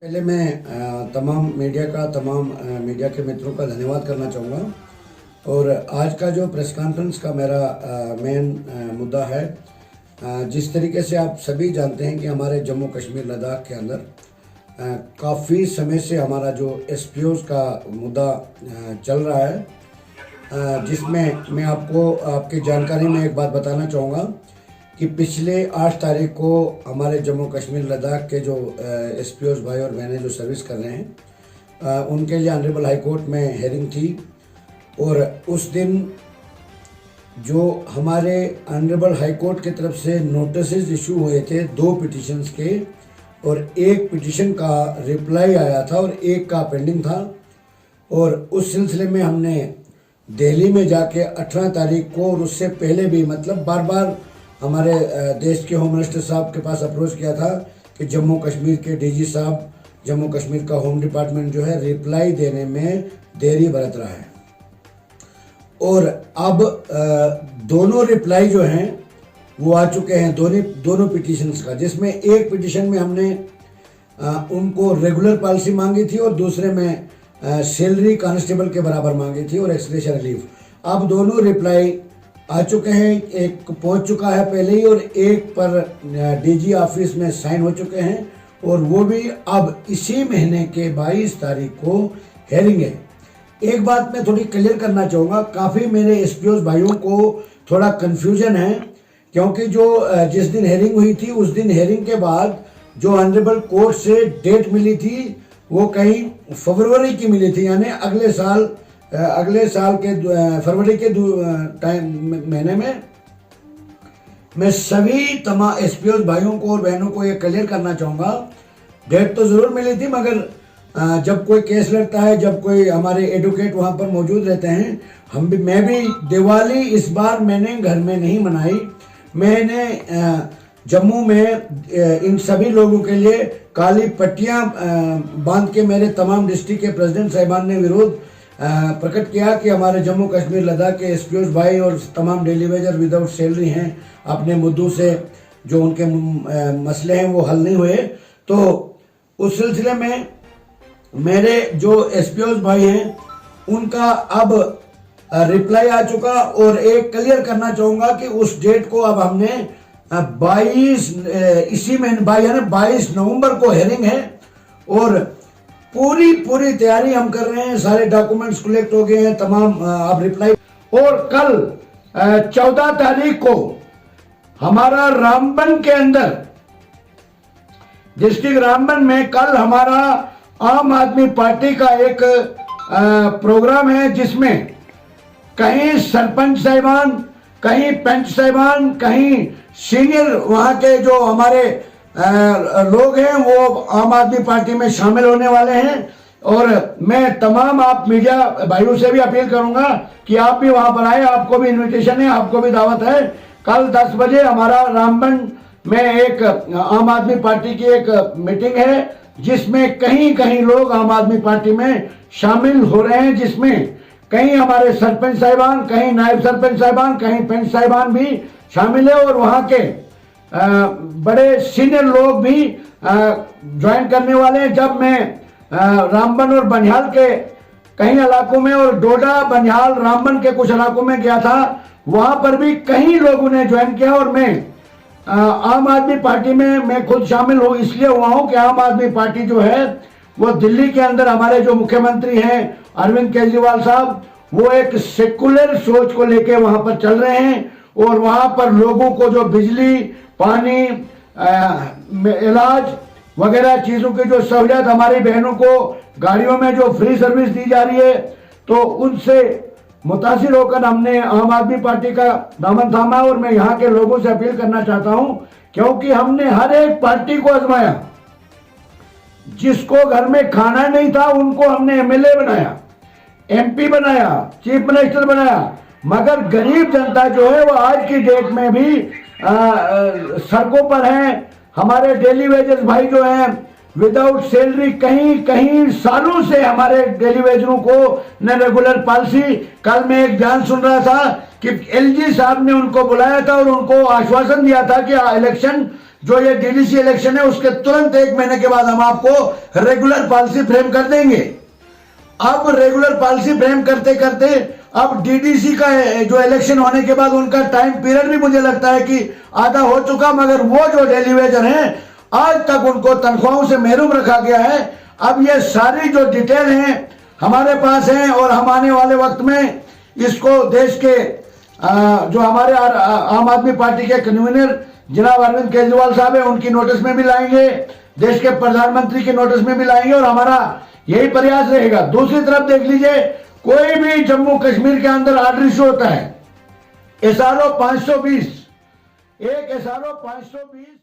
पहले मैं तमाम मीडिया के मित्रों का धन्यवाद करना चाहूँगा। और आज का जो प्रेस कॉन्फ्रेंस का मेरा मेन मुद्दा है, जिस तरीके से आप सभी जानते हैं कि हमारे जम्मू कश्मीर लद्दाख के अंदर काफ़ी समय से हमारा जो एसपीओज़ का मुद्दा चल रहा है, जिसमें मैं आपको आपकी जानकारी में एक बात बताना चाहूँगा कि पिछले 8 तारीख को हमारे जम्मू कश्मीर लद्दाख के जो एसपीओज़ भाई और बहनें जो सर्विस कर रहे हैं, उनके लिए ऑनरेबल हाई कोर्ट में हेयरिंग थी। और उस दिन जो हमारे ऑनरेबल हाई कोर्ट की तरफ से नोटिस इशू हुए थे 2 पिटिशन्स के, और एक पिटिशन का रिप्लाई आया था और एक का पेंडिंग था। और उस सिलसिले में हमने दिल्ली में जाके 18 तारीख को और उससे पहले भी मतलब बार बार हमारे देश के होम मिनिस्टर साहब के पास अप्रोच किया था कि जम्मू कश्मीर के डीजी साहब, जम्मू कश्मीर का होम डिपार्टमेंट जो है रिप्लाई देने में देरी बरत रहा है। और अब दोनों रिप्लाई जो हैं वो आ चुके हैं दोनों पिटिशन्स का, जिसमें एक पिटिशन में हमने उनको रेगुलर पॉलिसी मांगी थी और दूसरे में सैलरी कांस्टेबल के बराबर मांगी थी और एक्सग्रेशिया रिलीफ। अब दोनों रिप्लाई आ चुके हैं, एक पहुंच चुका है पहले ही और एक पर डीजी ऑफिस में साइन हो चुके हैं, और वो भी अब इसी महीने के 22 तारीख को हेयरिंग है। एक बात मैं थोड़ी क्लियर करना चाहूँगा, काफ़ी मेरे एसपीओज़ भाइयों को थोड़ा कन्फ्यूजन है, क्योंकि जिस दिन हेयरिंग हुई थी उस दिन हेयरिंग के बाद जो ऑनरेबल कोर्ट से डेट मिली थी वो कहीं फरवरी की मिली थी, यानी अगले साल के फरवरी के महीने में। मैं सभी तमाम एसपीओज़ भाइयों को और बहनों को ये क्लियर करना चाहूँगा, डेट तो ज़रूर मिली थी, मगर जब कोई केस लड़ता है, जब कोई हमारे एडवोकेट वहाँ पर मौजूद रहते हैं, मैं भी दिवाली इस बार मैंने घर में नहीं मनाई। मैंने जम्मू में इन सभी लोगों के लिए काली पट्टियाँ बांध के मेरे तमाम डिस्ट्रिक्ट के प्रेसिडेंट साहिबान ने विरोध प्रकट किया कि हमारे जम्मू कश्मीर लद्दाख के एसपीओज़ भाई और तमाम डेली वेजर विदाउट सैलरी हैं, अपने मुद्दों से जो उनके मसले हैं वो हल नहीं हुए। तो उस सिलसिले में मेरे जो एसपीओज़ भाई हैं उनका अब रिप्लाई आ चुका, और एक क्लियर करना चाहूँगा कि उस डेट को अब हमने 22 इसी महीने यानी 22 नवंबर को हेयरिंग है, और पूरी तैयारी हम कर रहे हैं, सारे डॉक्यूमेंट्स कलेक्ट हो गए हैं तमाम। अब रिप्लाई, और कल 14 तारीख को हमारा रामबन के अंदर डिस्ट्रिक्ट रामबन में कल हमारा आम आदमी पार्टी का एक प्रोग्राम है, जिसमें कहीं सरपंच साहिबान, कहीं पंच साहिबान, कहीं सीनियर वहां के जो हमारे लोग हैं वो आम आदमी पार्टी में शामिल होने वाले हैं। और मैं तमाम आप मीडिया भाइयों से भी अपील करूंगा कि आप भी वहां पर आए, आपको भी इनविटेशन है, आपको भी दावत है। कल 10 बजे हमारा रामबन में एक आम आदमी पार्टी की एक मीटिंग है, जिसमें कहीं कहीं लोग आम आदमी पार्टी में शामिल हो रहे हैं, जिसमें कहीं हमारे सरपंच साहिबान, कहीं नायब सरपंच साहिबान, कहीं पंच साहिबान भी शामिल है, और वहां के बड़े सीनियर लोग भी ज्वाइन करने वाले हैं। जब मैं रामबन और बनिहाल के कई इलाकों में और डोडा, बनिहाल, रामबन के कुछ इलाकों में गया था, वहां पर भी कई लोगों ने ज्वाइन किया, और मैं आम आदमी पार्टी में मैं खुद शामिल हूँ। इसलिए हुआ हूँ कि आम आदमी पार्टी जो है वो दिल्ली के अंदर हमारे जो मुख्यमंत्री हैं अरविंद केजरीवाल साहब, वो एक सेकुलर सोच को लेके वहां पर चल रहे हैं, और वहां पर लोगों को जो बिजली, पानी, इलाज वगैरह चीज़ों की जो सहूलियत, हमारी बहनों को गाड़ियों में जो फ्री सर्विस दी जा रही है, तो उनसे मुतासिर होकर हमने आम आदमी पार्टी का दामन थामा। और मैं यहाँ के लोगों से अपील करना चाहता हूँ, क्योंकि हमने हर एक पार्टी को आजमाया, जिसको घर में खाना नहीं था उनको हमने एमएलए बनाया, एमपी बनाया, चीफ मिनिस्टर बनाया, मगर गरीब जनता जो है वो आज की डेट में भी सड़कों पर हैं। हमारे डेली वेजेस भाई जो हैं विदाउट सैलरी, कहीं कहीं सालों से हमारे डेली वेजरों को न रेगुलर पॉलिसी। कल मैं एक बयान सुन रहा था कि एलजी साहब ने उनको बुलाया था और उनको आश्वासन दिया था कि इलेक्शन जो ये डीडीसी इलेक्शन है उसके तुरंत 1 महीने के बाद हम आपको रेगुलर पॉलिसी फ्रेम कर देंगे। अब रेगुलर पॉलिसी फ्रेम करते करते अब डीडीसी का जो इलेक्शन होने के बाद उनका टाइम पीरियड भी मुझे लगता है कि आधा हो चुका, मगर वो जो डेली वेजर हैं आज तक उनको तनख्वाहों से महरूम रखा गया है। अब ये सारी जो डिटेल हैं हमारे पास हैं और हम आने वाले वक्त में इसको देश के जो हमारे आम आदमी पार्टी के कन्वीनर जनाब अरविंद केजरीवाल साहब है उनकी नोटिस में भी लाएंगे, देश के प्रधानमंत्री की नोटिस में भी लाएंगे और हमारा यही प्रयास रहेगा। दूसरी तरफ देख लीजिए, कोई भी जम्मू कश्मीर के अंदर ऑर्डर इशू होता है SRO 520, एक SRO 520